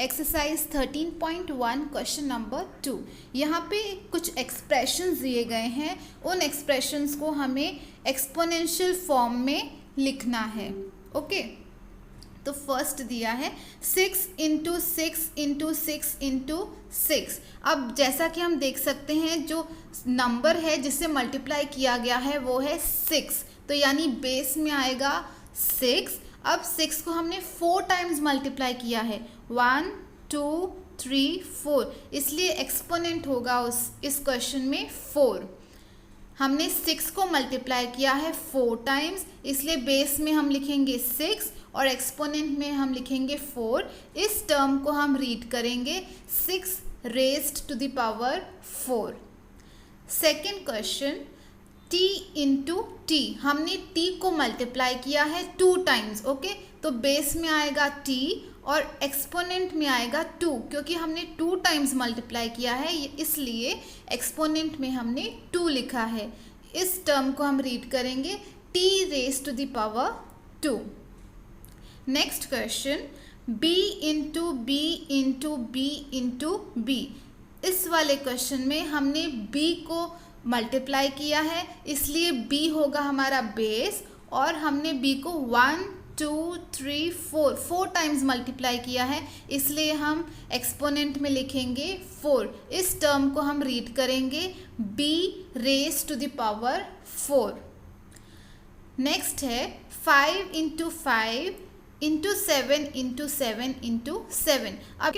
Exercise 13.1 question number 2। यहाँ पे कुछ एक्सप्रेशंस दिए गए हैं, उन एक्सप्रेशंस को हमें एक्सपोनेंशियल फॉर्म में लिखना है। ओके, तो फर्स्ट दिया है 6 इंटू 6 इंटू 6 इंटू 6। अब जैसा कि हम देख सकते हैं जो नंबर है जिससे मल्टीप्लाई किया गया है वो है 6, तो यानी बेस में आएगा 6। अब 6 को हमने 4 टाइम्स मल्टीप्लाई किया है, 1 2 3 4, इसलिए एक्सपोनेंट होगा इस क्वेश्चन में 4। हमने 6 को मल्टीप्लाई किया है 4 टाइम्स, इसलिए बेस में हम लिखेंगे 6 और एक्सपोनेंट में हम लिखेंगे 4। इस टर्म को हम रीड करेंगे 6 raised to the power 4। Second question, t into t, हमने t को मल्टीप्लाई किया है 2 टाइम्स। ओके, तो बेस में आएगा t और एक्सपोनेंट में आएगा 2, क्योंकि हमने 2 टाइम्स मल्टीप्लाई किया है इसलिए एक्सपोनेंट में हमने 2 लिखा है। इस टर्म को हम रीड करेंगे t raised to the power 2। Next question, b into b into b into b. इस वाले क्वेश्चन में हमने b को मल्टीप्लाई किया है, इसलिए b होगा हमारा बेस, और हमने b को 1 2 3 4 टाइम्स मल्टीप्लाई किया है, इसलिए हम एक्सपोनेंट में लिखेंगे 4। इस टर्म को हम रीड करेंगे b raised to the power 4। Next है 5 इंटू 5 इंटू 7 इंटू 7 इंटू 7। अब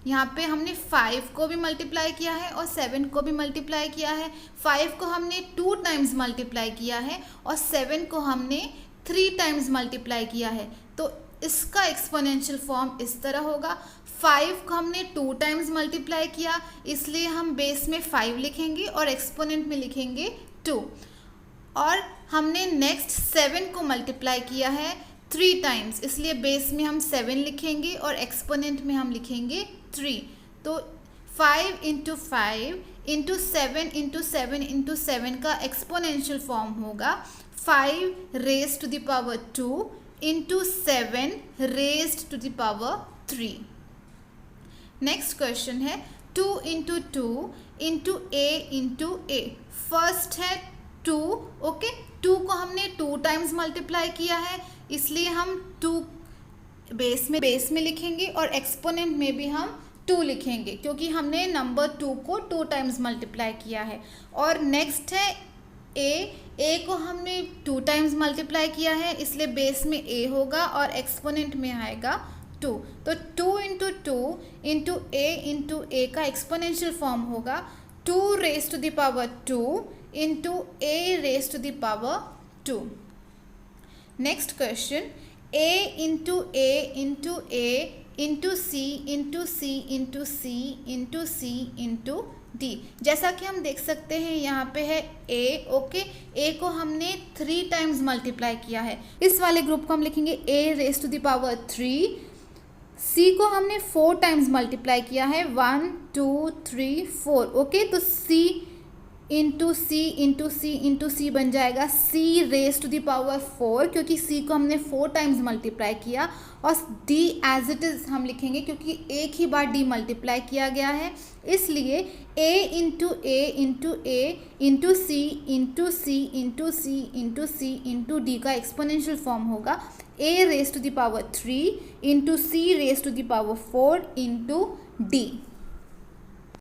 यहाँ पे हमने 5 को भी मल्टीप्लाई किया है और 7 को भी मल्टीप्लाई किया है। 5 को हमने 2 टाइम्स मल्टीप्लाई किया है और 7 को हमने 3 टाइम्स मल्टीप्लाई किया है, तो इसका एक्सपोनेंशियल फॉर्म इस तरह होगा। 5 को हमने 2 टाइम्स मल्टीप्लाई किया, इसलिए हम बेस में 5 लिखेंगे और एक्सपोनेंट में लिखेंगे 2। और हमने नेक्स्ट 7 को मल्टीप्लाई किया है 3 टाइम्स, इसलिए बेस में हम 7 लिखेंगे और एक्सपोनेंट में हम लिखेंगे 3। तो 5 इंटू 5 इंटू 7 इंटू 7 इंटू 7 का एक्सपोनेंशियल फॉर्म होगा 5 raised to the power 2 into 7 raised to the power 3। Next question है 2 into 2 into a into a. First है 2। ओके, 2 को हमने 2 टाइम्स मल्टीप्लाई किया है, इसलिए हम 2 बेस में लिखेंगे और एक्सपोनेंट में भी हम 2 लिखेंगे, क्योंकि हमने नंबर 2 को 2 टाइम्स मल्टीप्लाई किया है। और नेक्स्ट है a को हमने 2 टाइम्स मल्टीप्लाई किया है, इसलिए बेस में a होगा और एक्सपोनेंट में आएगा 2। तो 2 इंटू 2 इंटू a का एक्सपोनेंशियल फॉर्म होगा 2 raised to the power 2 into a raised to the power 2। Next question, a into a into a into c into c into c into c into d। जैसा कि हम देख सकते हैं यहाँ पे है a। ओके, a को हमने 3 टाइम्स मल्टीप्लाई किया है, इस वाले ग्रुप को हम लिखेंगे a raised to the power 3। c को हमने 4 टाइम्स मल्टीप्लाई किया है, 1 2 3 4। ओके, तो c into c into c into c बन जाएगा c raised to the power 4, क्योंकि c को हमने 4 टाइम्स मल्टीप्लाई किया, और d एज इट इज़ हम लिखेंगे क्योंकि एक ही बार d मल्टीप्लाई किया गया है, इसलिए a into a into a into c into c into c into c into d का एक्सपोनेंशियल फॉर्म होगा a raised to the power 3 into c raised to the power 4 into d।